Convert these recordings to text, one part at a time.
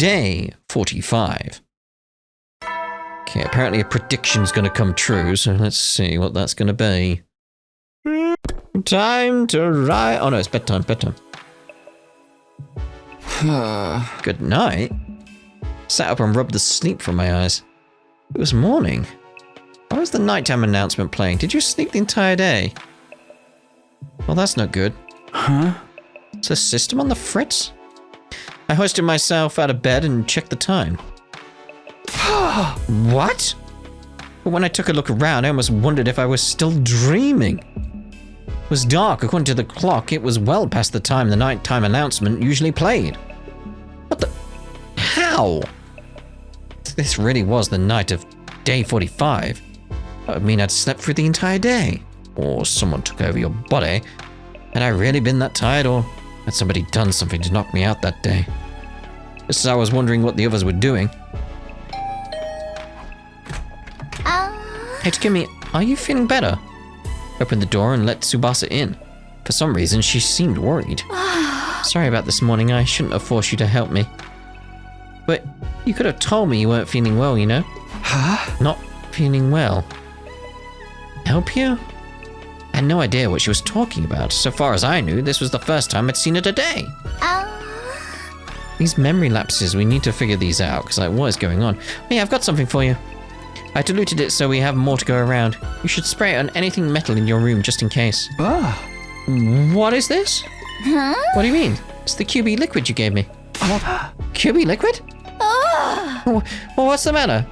Day 45. Okay, apparently a prediction's gonna come true, so let's see what that's gonna be. Time to write. Oh no, it's bedtime. Good night. Sat up and rubbed the sleep from my eyes. It was morning. Why was the nighttime announcement playing? Did you sleep the entire day? Well, that's not good. Huh? Is the system on the fritz? I hoisted myself out of bed and checked the time. What? But when I took a look around, I almost wondered if I was still dreaming. It was dark. According to the clock, it was well past the time the nighttime announcement usually played. What the? How? If this really was the night of day 45, that would mean I'd slept through the entire day. Or someone took over your body. Had I really been that tired, or had somebody done something to knock me out that day? Just as I was wondering what the others were doing. Hey, Takumi, are you feeling better? Opened the door and let Tsubasa in. For some reason, she seemed worried. Sorry about this morning, I shouldn't have forced you to help me. But you could have told me you weren't feeling well, you know? Huh? Not feeling well. Help you? I had no idea what she was talking about. So far as I knew, this was the first time I'd seen her today. These memory lapses, we need to figure these out, because what is going on? Oh yeah, I've got something for you. I diluted it so we have more to go around. You should spray it on anything metal in your room just in case. What is this? Huh? What do you mean? It's the QB liquid you gave me. QB liquid? Well, what's the matter?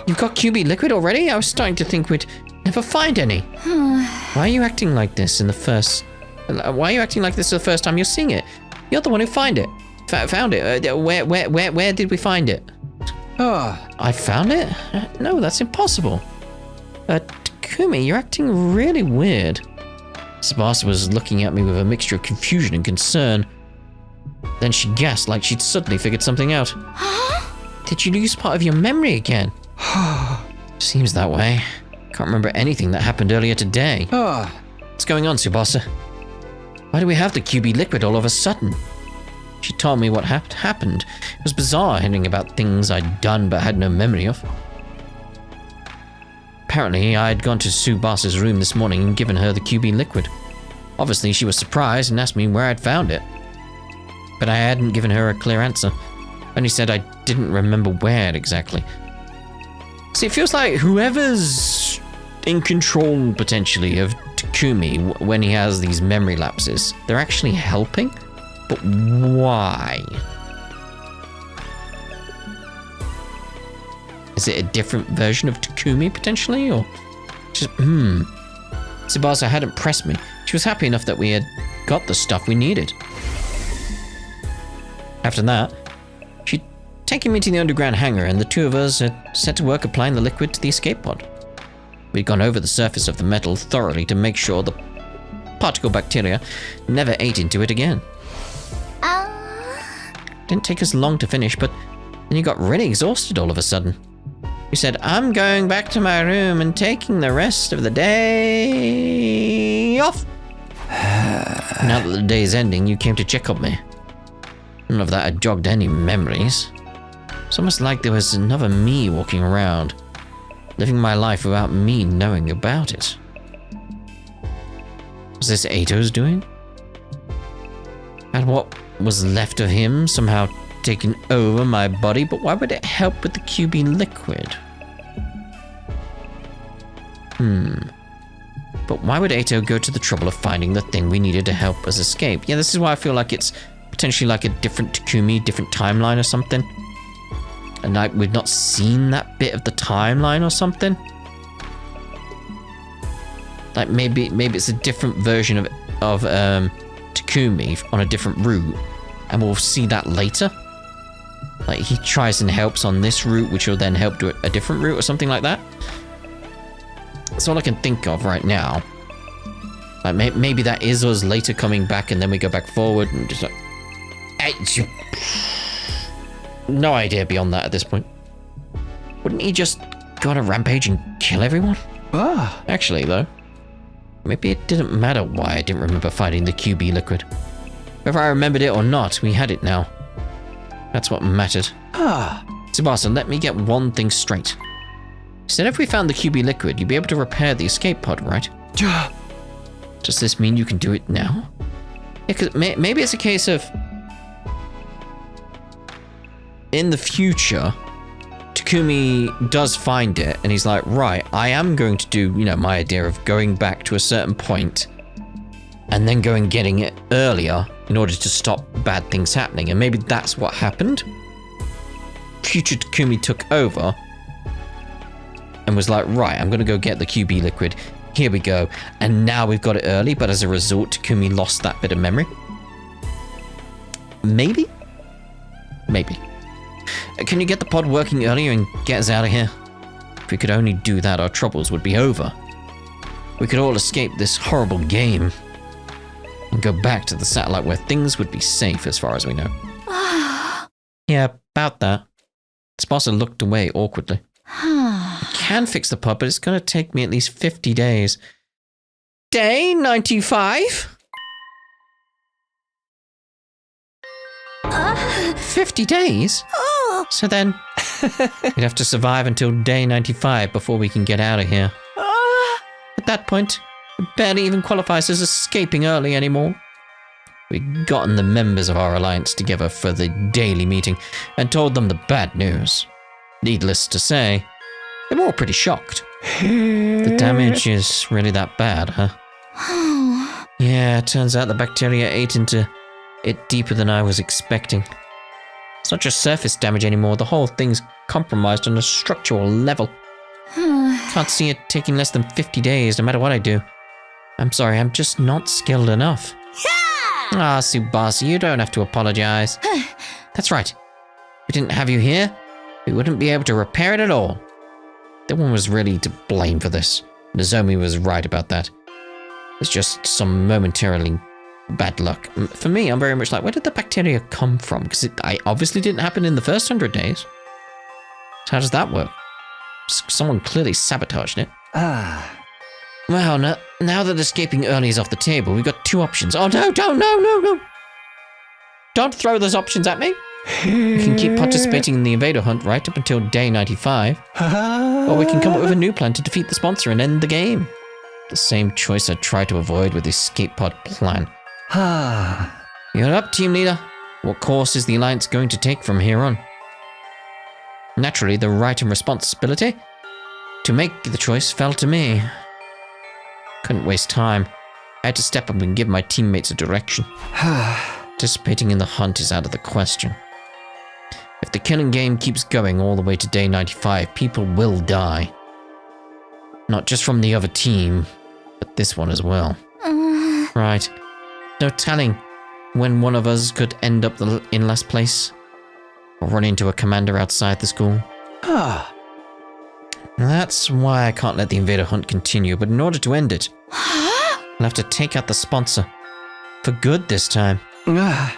You've got QB liquid already? I was starting to think we'd never find any. Why are you acting like this the first time you're seeing it? You're the one who found it. Found it. Where did we find it? I found it? No, that's impossible. Takumi, you're acting really weird. Tsubasa was looking at me with a mixture of confusion and concern. Then she gasped like she'd suddenly figured something out. Did you lose part of your memory again? Seems that way. Can't remember anything that happened earlier today. What's going on, Tsubasa? Why do we have the QB liquid all of a sudden? She told me what happened. It was bizarre hearing about things I'd done but had no memory of. Apparently, I had gone to Tsubasa's room this morning and given her the QB liquid. Obviously, she was surprised and asked me where I'd found it. But I hadn't given her a clear answer. Only said I didn't remember where exactly. See, it feels like whoever's in control, potentially, of Takumi when he has these memory lapses, they're actually helping? But why? Is it a different version of Takumi, potentially? Or just, Tsubasa hadn't pressed me. She was happy enough that we had got the stuff we needed. After that, she'd taken me to the underground hangar, and the two of us had set to work applying the liquid to the escape pod. We'd gone over the surface of the metal thoroughly to make sure the particle bacteria never ate into it again. Didn't take us long to finish, but then you got really exhausted all of a sudden. You said, I'm going back to my room and taking the rest of the day off. Now that the day is ending, you came to check on me. None of that had jogged any memories. It's almost like there was another me walking around, living my life without me knowing about it. Was this Ato's doing? And what was left of him somehow taken over my body, but why would it help with the QB liquid? But why would Ato go to the trouble of finding the thing we needed to help us escape? Yeah, this is why I feel like it's potentially like a different Takumi, different timeline or something. And like we've not seen that bit of the timeline or something. Like maybe it's a different version of Takumi on a different route, and we'll see that later. Like he tries and helps on this route, which will then help to a different route or something like that. That's all I can think of right now. Like maybe that is us later coming back, and then we go back forward and just like, no idea beyond that at this point. Wouldn't he just go on a rampage and kill everyone? Actually, though, maybe it didn't matter why I didn't remember finding the QB liquid. Whether I remembered it or not, we had it now. That's what mattered. Tsubasa, let me get one thing straight. You said if we found the QB liquid, you'd be able to repair the escape pod, right? Does this mean you can do it now? Yeah, because maybe it's a case of... in the future, Takumi does find it, and he's like, right, I am going to do, you know, my idea of going back to a certain point, and then going and getting it earlier in order to stop bad things happening. And maybe that's what happened. Future Takumi took over and was like, right, I'm going to go get the QB liquid. Here we go. And now we've got it early, but as a result, Takumi lost that bit of memory. Maybe? Maybe. Can you get the pod working earlier and get us out of here? If we could only do that, our troubles would be over. We could all escape this horrible game and go back to the satellite where things would be safe as far as we know. Yeah, about that. Tsubasa looked away awkwardly. I can fix the pod, but it's going to take me at least 50 days. Day 95? 50 days? So then, we'd have to survive until day 95 before we can get out of here. At that point, it barely even qualifies as escaping early anymore. We'd gotten the members of our alliance together for the daily meeting and told them the bad news. Needless to say, they were all pretty shocked. The damage is really that bad, huh? Yeah, it turns out the bacteria ate into it deeper than I was expecting. It's not just surface damage anymore, the whole thing's compromised on a structural level. Can't see it taking less than 50 days, no matter what I do. I'm sorry, I'm just not skilled enough. Ah, Tsubasa, you don't have to apologize. That's right. If we didn't have you here, we wouldn't be able to repair it at all. No one was really to blame for this. Nozomi was right about that. It's just some momentarily bad luck. For me, I'm very much like, where did the bacteria come from? Because it obviously didn't happen in the first 100 days. So how does that work? Someone clearly sabotaged it. Well, now that escaping early is off the table, we've got two options. Oh, no. Don't throw those options at me. We can keep participating in the invader hunt right up until day 95. Or we can come up with a new plan to defeat the sponsor and end the game. The same choice I tried to avoid with the escape pod plan. You're up, team leader. What course is the Alliance going to take from here on? Naturally, the right and responsibility to make the choice fell to me. Couldn't waste time. I had to step up and give my teammates a direction. Participating in the hunt is out of the question. If the killing game keeps going all the way to day 95, people will die. Not just from the other team, but this one as well. Right. No telling when one of us could end up in last place. Or run into a commander outside the school. That's why I can't let the invader hunt continue, but in order to end it, I'll have to take out the sponsor. For good this time. Yeah,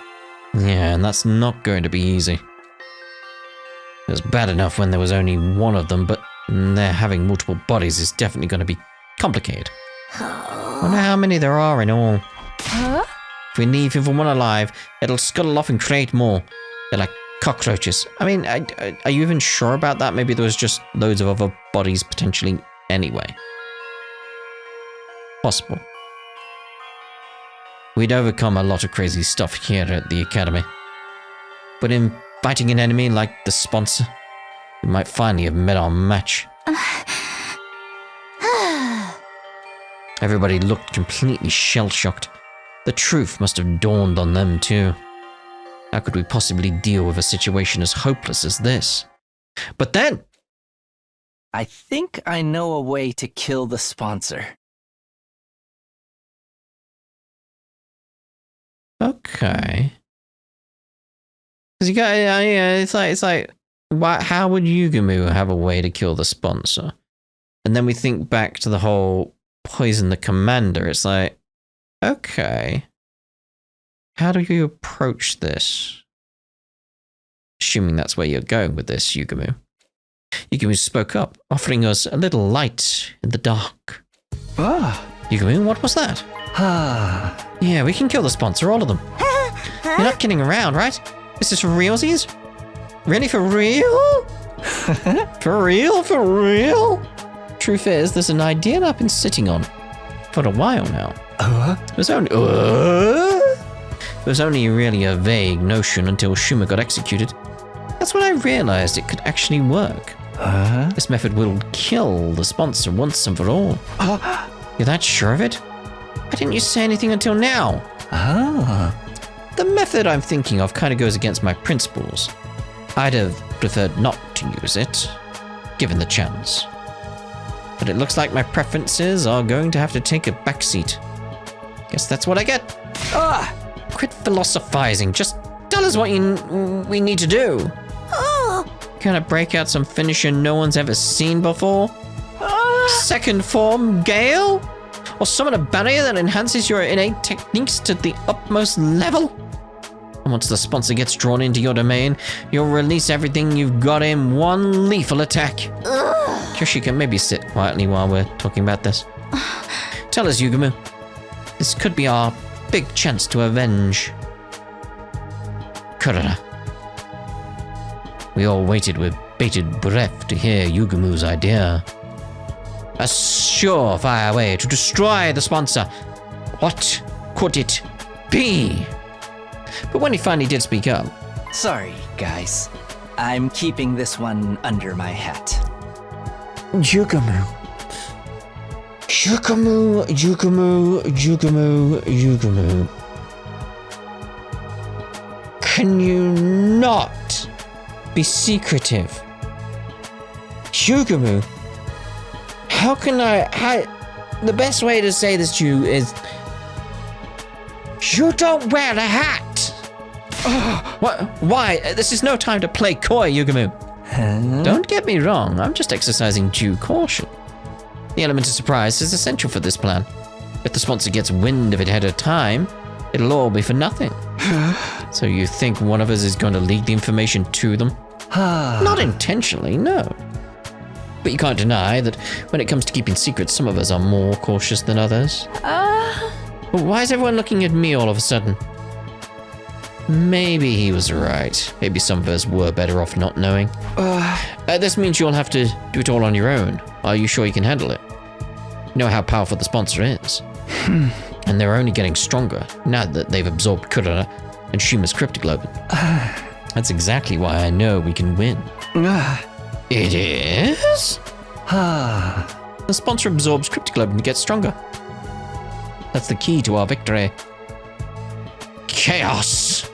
and that's not going to be easy. It was bad enough when there was only one of them, but their having multiple bodies is definitely going to be complicated. I wonder how many there are in all. If we leave even one alive, it'll scuttle off and create more. They're like cockroaches. I mean, are you even sure about that? Maybe there was just loads of other bodies potentially anyway. Possible. We'd overcome a lot of crazy stuff here at the Academy. But in fighting an enemy like the sponsor, we might finally have met our match. Everybody looked completely shell-shocked. The truth must have dawned on them too. How could we possibly deal with a situation as hopeless as this? But then... I think I know a way to kill the sponsor. Okay. Because you got, it's like, how would Yugamu have a way to kill the sponsor? And then we think back to the whole poison the commander. It's like, okay. How do you approach this? Assuming that's where you're going with this, Yugamu. Yugamu spoke up, offering us a little light in the dark. Yugamu, what was that? Yeah, we can kill the sponsor, all of them. You're not kidding around, right? This is for realsies? Really, for real? For real? For real? Truth is, there's an idea that I've been sitting on for a while now. It was only really a vague notion until Shuma got executed. That's when I realized it could actually work. This method will kill the sponsor once and for all. You're that sure of it? Why didn't you say anything until now? The method I'm thinking of kind of goes against my principles. I'd have preferred not to use it, given the chance. But it looks like my preferences are going to have to take a backseat. Guess that's what I get. Quit philosophizing. Just tell us what we need to do. Gonna break out some finisher no one's ever seen before? Second form Gale? Or summon a barrier that enhances your innate techniques to the utmost level? And once the sponsor gets drawn into your domain, you'll release everything you've got in one lethal attack. Josh, you can maybe sit quietly while we're talking about this. Tell us, Yugamu. This could be our big chance to avenge Kurara. We all waited with bated breath to hear Yugamu's idea. A surefire way to destroy the sponsor. What could it be? But when he finally did speak up... Sorry, guys. I'm keeping this one under my hat. Yugamu. Yugamu, Yugamu, Yugamu, Yugamu. Can you not be secretive? Yugamu, how can the best way to say this to you is, you don't wear a hat. What? Why? This is no time to play coy, Yugamu. Don't get me wrong, I'm just exercising due caution. The element of surprise is essential for this plan. If the sponsor gets wind of it ahead of time, it'll all be for nothing. So you think one of us is going to leak the information to them? Not intentionally, no. But you can't deny that when it comes to keeping secrets, some of us are more cautious than others. But why is everyone looking at me all of a sudden? Maybe he was right. Maybe some of us were better off not knowing. This means you'll have to do it all on your own. Are you sure you can handle it? You know how powerful the sponsor is. And they're only getting stronger now that they've absorbed Kurara and Shuma's cryptoglobin. That's exactly why I know we can win. It is? The sponsor absorbs cryptoglobin and gets stronger. That's the key to our victory. Chaos!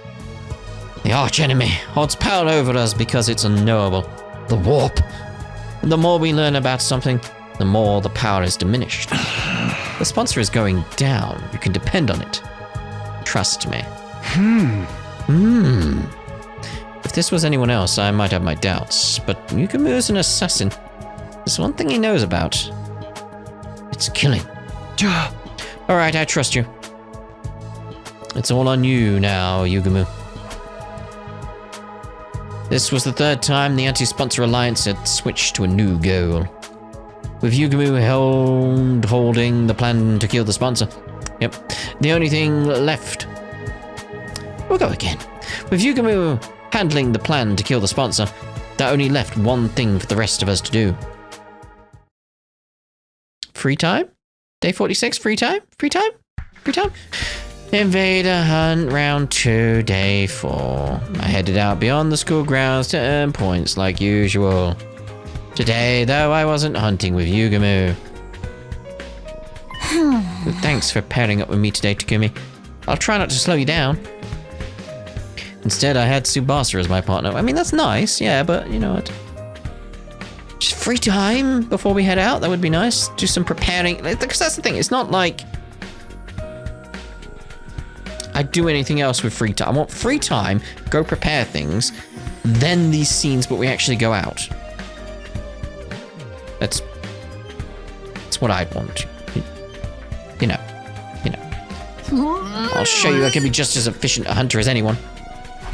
The archenemy holds power over us because it's unknowable. The warp. And the more we learn about something, the more the power is diminished. The sponsor is going down. You can depend on it. Trust me. If this was anyone else, I might have my doubts. But Yugamu is an assassin. There's one thing he knows about. It's killing. Alright, I trust you. It's all on you now, Yugamu. This was the third time the Anti-Sponsor Alliance had switched to a new goal. With Yugamu holding the plan to kill the sponsor. Yep, the only thing left... We'll go again. With Yugamu handling the plan to kill the sponsor, that only left one thing for the rest of us to do. Free time? Day 46, free time? Free time? Free time? Invader Hunt Round 2, Day 4. I headed out beyond the school grounds to earn points like usual. Today, though, I wasn't hunting with Yugamu. Thanks for pairing up with me today, Takumi. I'll try not to slow you down. Instead, I had Tsubasa as my partner. I mean, that's nice, yeah, but you know what? Just free time before we head out, that would be nice. Do some preparing, because that's the thing, it's not like I do anything else with free time. I want free time, go prepare things, then these scenes, but we actually go out. That's what I'd want. You know. I'll show you I can be just as efficient a hunter as anyone.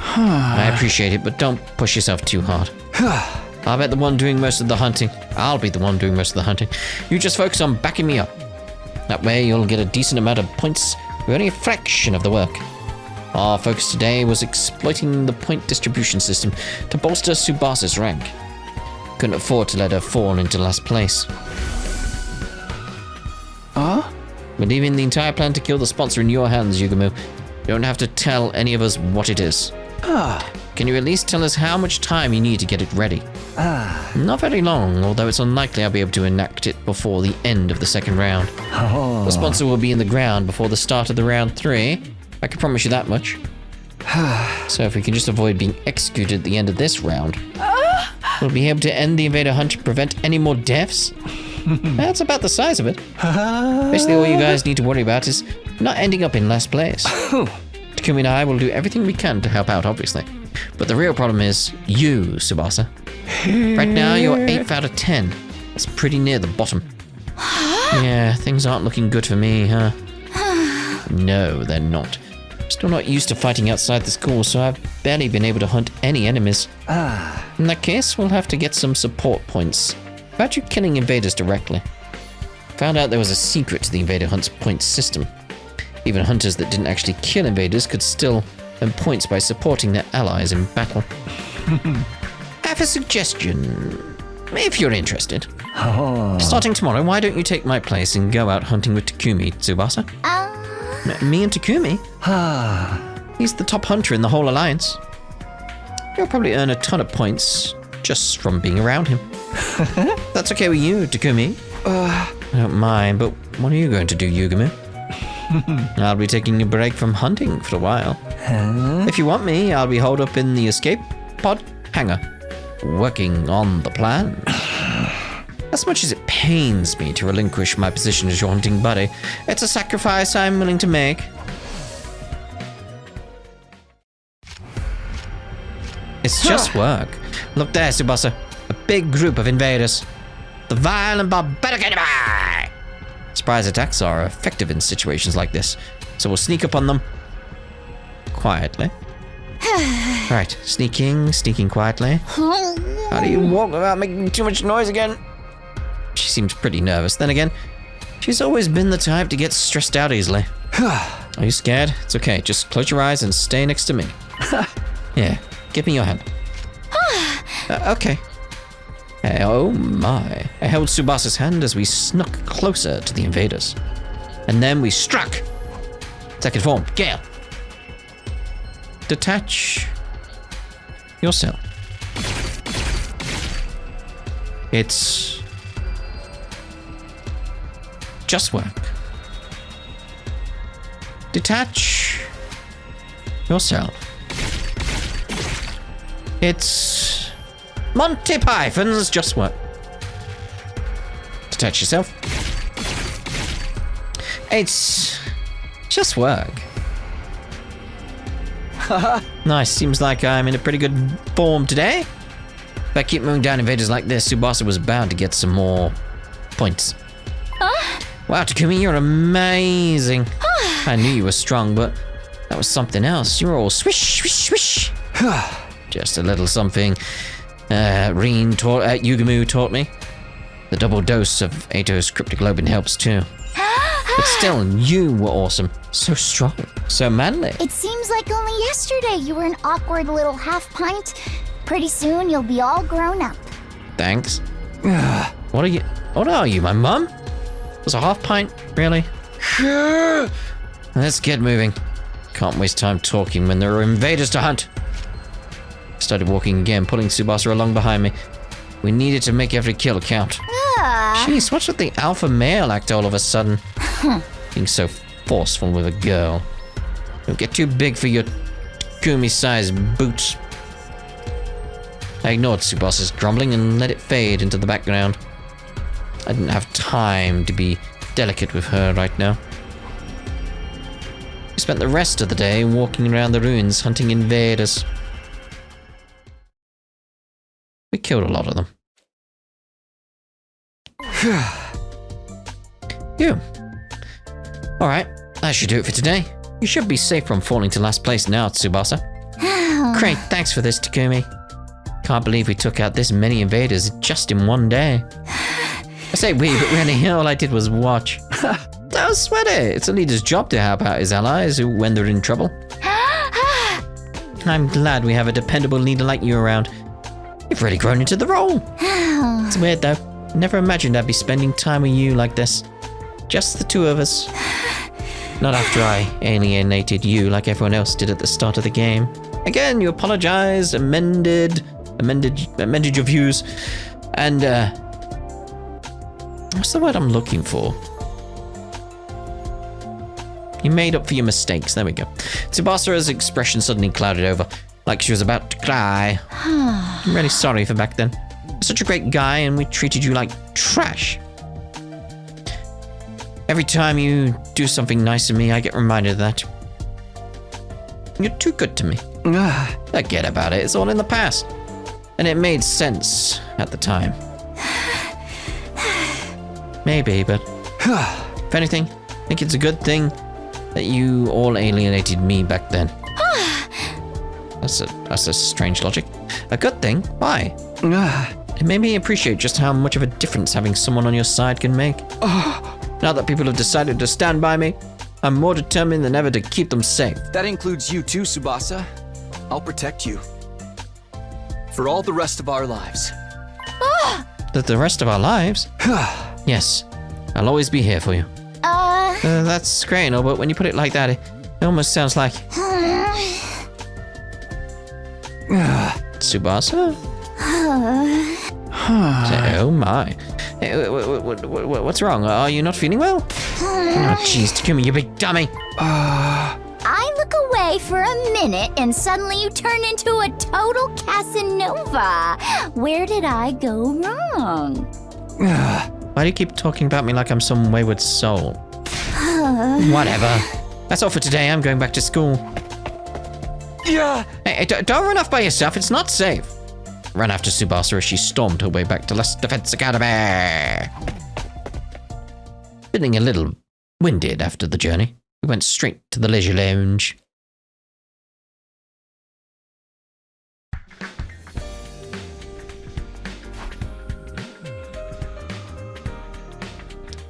I appreciate it, but don't push yourself too hard. I'll be the one doing most of the hunting. I'll be the one doing most of the hunting. You just focus on backing me up. That way you'll get a decent amount of points with only a fraction of the work. Our focus today was exploiting the point distribution system to bolster Tsubasa's rank. Couldn't afford to let her fall into last place. Huh? We're leaving the entire plan to kill the sponsor in your hands, Yugamu. You don't have to tell any of us what it is. Can you at least tell us how much time you need to get it ready? Not very long, although it's unlikely I'll be able to enact it before the end of the second round. The sponsor will be in the ground before the start of the round 3. I can promise you that much. So if we can just avoid being executed at the end of this round, we'll be able to end the invader hunt and prevent any more deaths. That's about the size of it. Basically, all you guys need to worry about is not ending up in last place. Takumi and I will do everything we can to help out, obviously. But the real problem is you, Tsubasa. Right now, you're 8th out of 10. That's pretty near the bottom. Yeah, things aren't looking good for me, huh? No, they're not. Still not used to fighting outside the school, so I've barely been able to hunt any enemies. In that case, we'll have to get some support points. How about you killing invaders directly? Found out there was a secret to the invader hunt's points system. Even hunters that didn't actually kill invaders could still earn points by supporting their allies in battle. I have a suggestion, if you're interested. Starting tomorrow, why don't you take my place and go out hunting with Takumi, Tsubasa? Me and Takumi? He's the top hunter in the whole alliance. You'll probably earn a ton of points just from being around him. That's okay with you, Takumi. I don't mind, but what are you going to do, Yugamu? I'll be taking a break from hunting for a while. If you want me, I'll be holed up in the escape pod hangar, working on the plan. As much as it pains me to relinquish my position as your hunting buddy, it's a sacrifice I'm willing to make. It's just work. Look there, Tsubasa. A big group of invaders. The vile and barbaric enemy! Surprise attacks are effective in situations like this, so we'll sneak up on them quietly. Right, sneaking quietly. How do you walk without making too much noise again? She seems pretty nervous. Then again, she's always been the type to get stressed out easily. Are you scared? It's okay. Just close your eyes and stay next to me. Yeah, give me your hand. Okay. Hey, oh my. I held Tsubasa's hand as we snuck closer to the invaders. And then we struck. Second form, Gale. Detach yourself. It's just work. Detach yourself. It's Monty Python's Just Work. Detach yourself. It's just work. Nice, seems like I'm in a pretty good form today. If I keep moving down invaders like this, Tsubasa was bound to get some more points. Wow, Takumi, you're amazing. I knew you were strong, but that was something else. You were all swish, swish, swish. Just a little something Yugamu taught me. The double dose of Ato's cryptoglobin helps too. But still, you were awesome. So strong, so manly. It seems like only yesterday you were an awkward little half pint. Pretty soon you'll be all grown up. Thanks. What are you, my mum? Was a half pint, really? Let's get moving. Can't waste time talking when there are invaders to hunt. Started walking again, pulling Tsubasa along behind me. We needed to make every kill count. Jeez, what's with the alpha male act all of a sudden? Being so forceful with a girl. Don't get too big for your Takumi-sized boots. I ignored Tsubasa's grumbling and let it fade into the background. I didn't have time to be delicate with her right now. We spent the rest of the day walking around the ruins hunting invaders. We killed a lot of them. You. Alright, that should do it for today. You should be safe from falling to last place now, Tsubasa. Great, thanks for this, Takumi. Can't believe we took out this many invaders just in one day. I say we, but really, all I did was watch. Don't sweat it. It's a leader's job to help out his allies when they're in trouble. I'm glad we have a dependable leader like you around. You've really grown into the role. It's weird though. Never imagined I'd be spending time with you like this. Just the two of us. Not after I alienated you like everyone else did at the start of the game. Again, you apologized, amended your views, and what's the word I'm looking for? You made up for your mistakes. There we go. Tsubasa's expression suddenly clouded over, like she was about to cry. I'm really sorry for back then. You're such a great guy, and we treated you like trash. Every time you do something nice to me, I get reminded of that. You're too good to me. Forget about it. It's all in the past. And it made sense at the time. Maybe, but if anything, I think it's a good thing that you all alienated me back then. That's a strange logic. A good thing? Why? It made me appreciate just how much of a difference having someone on your side can make. Now that people have decided to stand by me, I'm more determined than ever to keep them safe. That includes you too, Tsubasa. I'll protect you. For all the rest of our lives. The rest of our lives? Yes, I'll always be here for you. That's great and all, but when you put it like that, it almost sounds like... Tsubasa? Oh my. What's wrong? Are you not feeling well? Oh jeez, Takumi, you big dummy. I look away for a minute and suddenly you turn into a total Casanova. Where did I go wrong? Why do you keep talking about me like I'm some wayward soul? Whatever. That's all for today. I'm going back to school. Yeah. Hey, don't run off by yourself. It's not safe. Ran after Tsubasa as she stormed her way back to Last Defense Academy. Feeling a little winded after the journey, we went straight to the leisure lounge.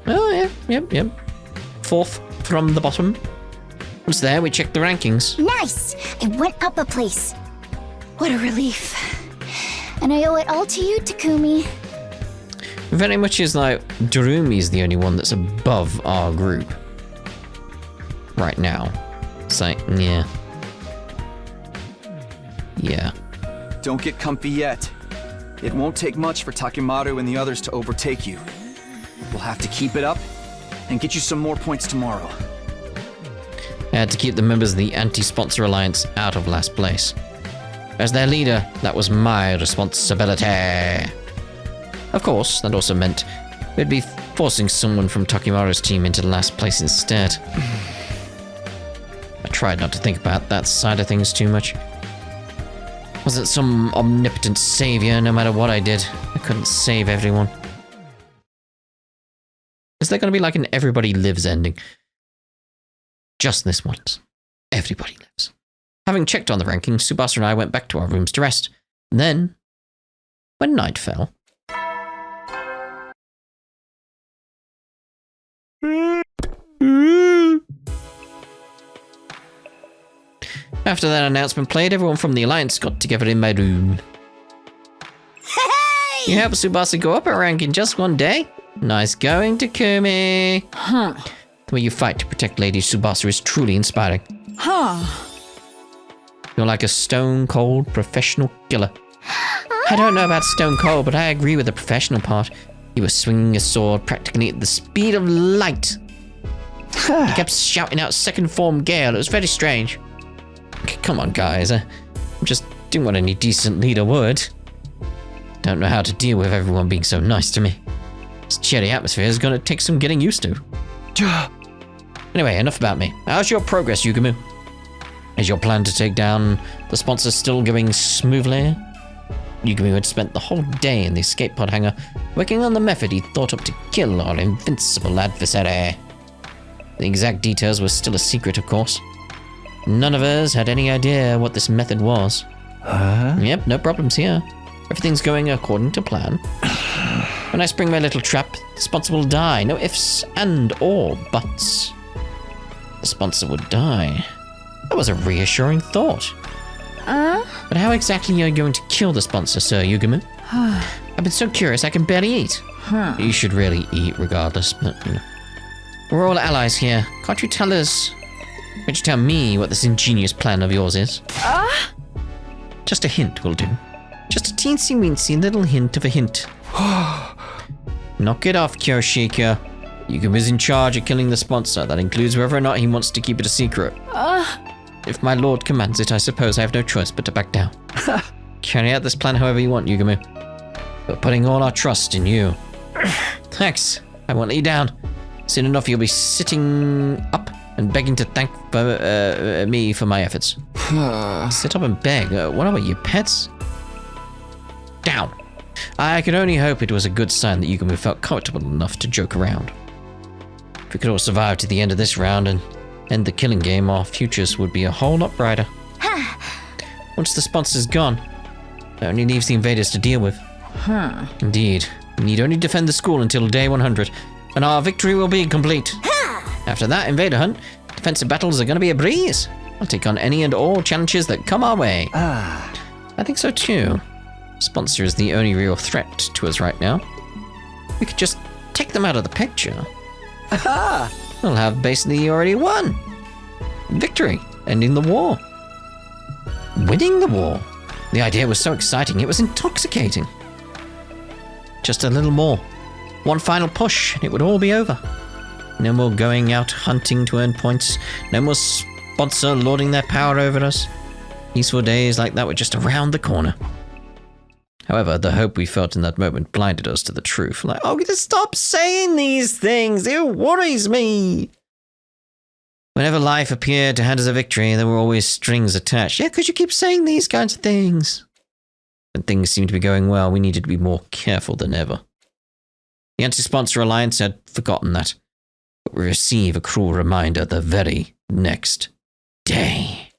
Oh, yep. Fourth from the bottom. Once there, we checked the rankings. Nice! I went up a place. What a relief. And I owe it all to you, Takumi. Very much is like Darumi's the only one that's above our group. Right now. It's like, yeah. Yeah. Don't get comfy yet. It won't take much for Takemaru and the others to overtake you. We'll have to keep it up and get you some more points tomorrow. I had to keep the members of the Anti-Sponsor Alliance out of last place. As their leader, that was my responsibility. Of course, that also meant we'd be forcing someone from Takimaru's team into last place instead. I tried not to think about that side of things too much. Wasn't some omnipotent savior. No matter what I did, I couldn't save everyone. Is there going to be like an Everybody Lives ending? Just this once. Everybody lives. Having checked on the rankings, Tsubasa and I went back to our rooms to rest. And then, when night fell... After that announcement played, everyone from the Alliance got together in my room. Hey! You helped Tsubasa go up a rank in just one day? Nice going, Takumi. The way you fight to protect Lady Tsubasa is truly inspiring. You're like a stone-cold professional killer. I don't know about stone cold, but I agree with the professional part. You were swinging a sword practically at the speed of light. You kept shouting out second form Gale. It was very strange. Come on, guys. I'm just doing what any decent leader would. Don't know how to deal with everyone being so nice to me. This cheery atmosphere is going to take some getting used to. Anyway, enough about me. How's your progress, Yugamu? Is your plan to take down the sponsors still going smoothly? Yugamu had spent the whole day in the escape pod hangar, working on the method he thought up to kill our invincible adversary. The exact details were still a secret, of course. None of us had any idea what this method was. Yep, no problems here. Everything's going according to plan. When I spring my little trap, the sponsor will die. No ifs and or buts. The sponsor would die. That was a reassuring thought. But how exactly are you going to kill the sponsor, Sir Yugamu? I've been so curious I can barely eat. You should really eat regardless, but you know. We're all allies here. Can't you tell us... Can't you tell me what this ingenious plan of yours is? Just a hint will do. Just a teensy-weensy little hint of a hint. Knock it off, Kyoshika. Yugamu's in charge of killing the sponsor. That includes whether or not he wants to keep it a secret. If my lord commands it, I suppose I have no choice but to back down. Carry out this plan however you want, Yugamu. But putting all our trust in you. Thanks. I won't lay down. Soon enough, you'll be sitting up and begging to thank me for my efforts. Sit up and beg? What about your pets? Down. I could only hope it was a good sign that Yugamu felt comfortable enough to joke around. If we could all survive to the end of this round and end the killing game, our futures would be a whole lot brighter. Once the sponsor's gone, it only leaves the invaders to deal with. Indeed. We need only defend the school until day 100, and our victory will be complete. After that invader hunt, defensive battles are going to be a breeze. I'll take on any and all challenges that come our way. I think so too. Sponsor is the only real threat to us right now. We could just take them out of the picture. We'll have basically already won. Victory, ending the war. Winning the war. The idea was so exciting, it was intoxicating. Just a little more. One final push, and it would all be over. No more going out hunting to earn points. No more sponsor lording their power over us. Peaceful days like that were just around the corner. However, the hope we felt in that moment blinded us to the truth. Like, oh, just stop saying these things. It worries me. Whenever life appeared to hand us a victory, there were always strings attached. Yeah, because you keep saying these kinds of things. When things seemed to be going well, we needed to be more careful than ever. The Anti-Sponsor Alliance had forgotten that. But we receive a cruel reminder the very next day.